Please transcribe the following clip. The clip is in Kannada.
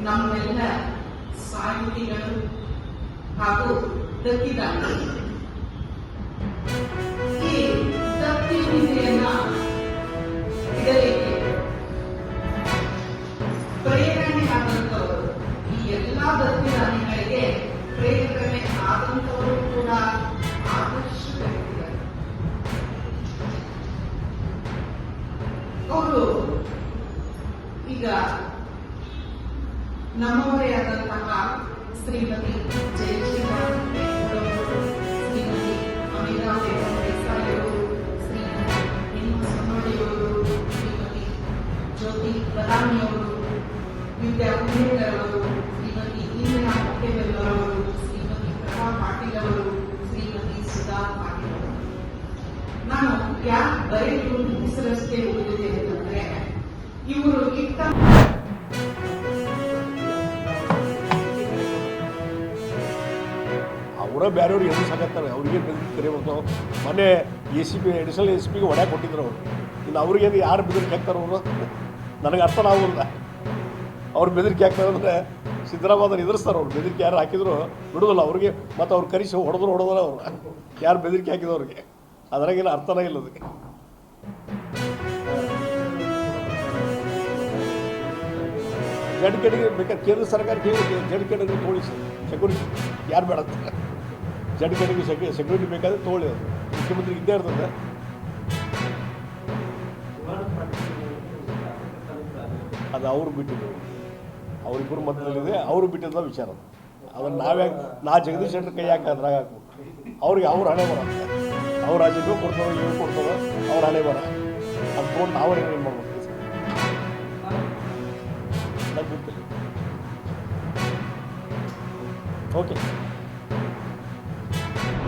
ನಮ್ಮೆಲ್ಲ ಸಾಹಿತಿಗಳು ಹಾಗೂ ದತ್ತಿದಾರರು ಈ ದತ್ತಿ ವಿಧಿಯನ್ನ ಇಡಲಿಕ್ಕೆ ಪ್ರೇರಣೆ ಆದಂತವರು, ಈ ಎಲ್ಲಾ ದತ್ತಿದಾನಿಗಳಿಗೆ ಪ್ರೇರಣೆ ಆದಂತವರು ಕೂಡ ಆದರ್ಶ ವ್ಯಕ್ತಿಗಳು. ಅವರು ಈಗ ನಮ್ಮವರೇ ಆದಂತಹ ಶ್ರೀಮತಿ ಜಯಶ್ರೀ, ಶ್ರೀಮತಿ ಅಮಿತಾ ದೇಸಾಯಿ ಅವರು, ಶ್ರೀಮತಿ ಹೆಣ್ಣು ಸನ್ನೋಡಿಯವರು, ಶ್ರೀಮತಿ ಜ್ಯೋತಿ ಪ್ರಧಾನಿಯವರು, ವಿದ್ಯಾ ಕುಂಬೇಕರ್ ಅವರು, ಶ್ರೀಮತಿ ಇಂದಿರಾ ಮೊಟ್ಟೆಬೆಲ್ಲರವರು, ಶ್ರೀಮತಿ ಪ್ರಭಾ ಪಾಟೀಲ್ ಅವರು, ಶ್ರೀಮತಿ ಸುಧಾ ಪಾಟೀಲ್ ಅವರು. ನಾನು ಯಾಕೆ ಬರೆದು ಹೆಸರಷ್ಟೇ ಉಳಿದಿದೆ ಅಂತಂದ್ರೆ, ಇವರು ಇಟ್ಟ ಅವರ ಬೇರೆಯವ್ರಿಗೆ ಎದುರು ಸಾಕತ್ತಾರೆ. ಅವ್ರಿಗೆ ಬೆದರಿಕೆ ಕರಿಬೇಕು. ಮೊನ್ನೆ ACP ಅಡಿಷನಲ್ ACPಗೆ ಹೊಡ್ಯಾಕೆ ಕೊಟ್ಟಿದ್ರು ಅವರು. ಇನ್ನು ಅವ್ರಿಗೇನು ಯಾರು ಬೆದರಿಕೆ ಹಾಕ್ತಾರೆ ಅವರು? ನನಗೆ ಅರ್ಥನ ಆಗೋಲ್ಲ. ಅವ್ರು ಬೆದರಿಕೆ ಹಾಕ್ತಾರೆ ಅಂದರೆ ಸಿದ್ದರಾಮಯ್ಯನ ಎದುರಿಸ್ತಾರೆ. ಅವ್ರು ಬೆದರಿಕೆ ಯಾರು ಹಾಕಿದ್ರು ಬಿಡೋದಿಲ್ಲ ಅವ್ರಿಗೆ. ಮತ್ತು ಅವ್ರು ಕರೆಸಿ ಹೊಡೆದ್ರು ಅವರು ಯಾರು ಬೆದರಿಕೆ ಹಾಕಿದವ್ರಿಗೆ. ಅದ್ರಾಗೇನು ಅರ್ಥನೇ ಇಲ್ಲ ಅದಕ್ಕೆ. ಜಡ್ ಕೆಡಿಗೆ ಬೇಕಾದ್ರೆ ಕೇಂದ್ರ ಸರ್ಕಾರ ಕೇಳಿ ಜಡ್ ಕೆಡಿಗೆ ತೋಳಿಸಿ ಸೆಕ್ಯೂರಿಟಿ ಯಾರು ಬೇಡ ಅಂತ. ಜಡ್ ಕೆಡಿಗೆ ಸೆಕ್ಯೂರಿಟಿ ಬೇಕಾದ್ರೆ ತೋಳಿ. ಅದು ಮುಖ್ಯಮಂತ್ರಿ ಇದ್ದೇ ಇರ್ತದೆ. ಅದು ಅವ್ರು ಬಿಟ್ಟಿದ್ದು, ಅವರಿಬ್ಬರು ಮಧ್ಯದಲ್ಲಿದೆ. ಅವರು ಬಿಟ್ಟಿದ್ದ ವಿಚಾರ. ಅದನ್ನು ನಾ ಜಗದೀಶ್ ಶೆಟ್ಟರ್ ಕೈ ಹಾಕಿ ಅದ್ರಾಗ ಹಾಕು. ಅವ್ರಿಗೆ ಅವ್ರ ಹಣೆ ಬರ. ಅವ್ರು ರಾಜ್ಯಕ್ಕೂ ಕೊಡ್ತಾರೋ ಇವ್ರು ಕೊಡ್ತಾರೋ ಅವ್ರ ಹಣೆ ಬರ. ಅದು ತೊಗೊಂಡು ನಾವು ಏನು ಮಾಡ್ಬೇಕು ನನಗೆ ಗೊತ್ತಿಲ್ಲ. ಓಕೆ.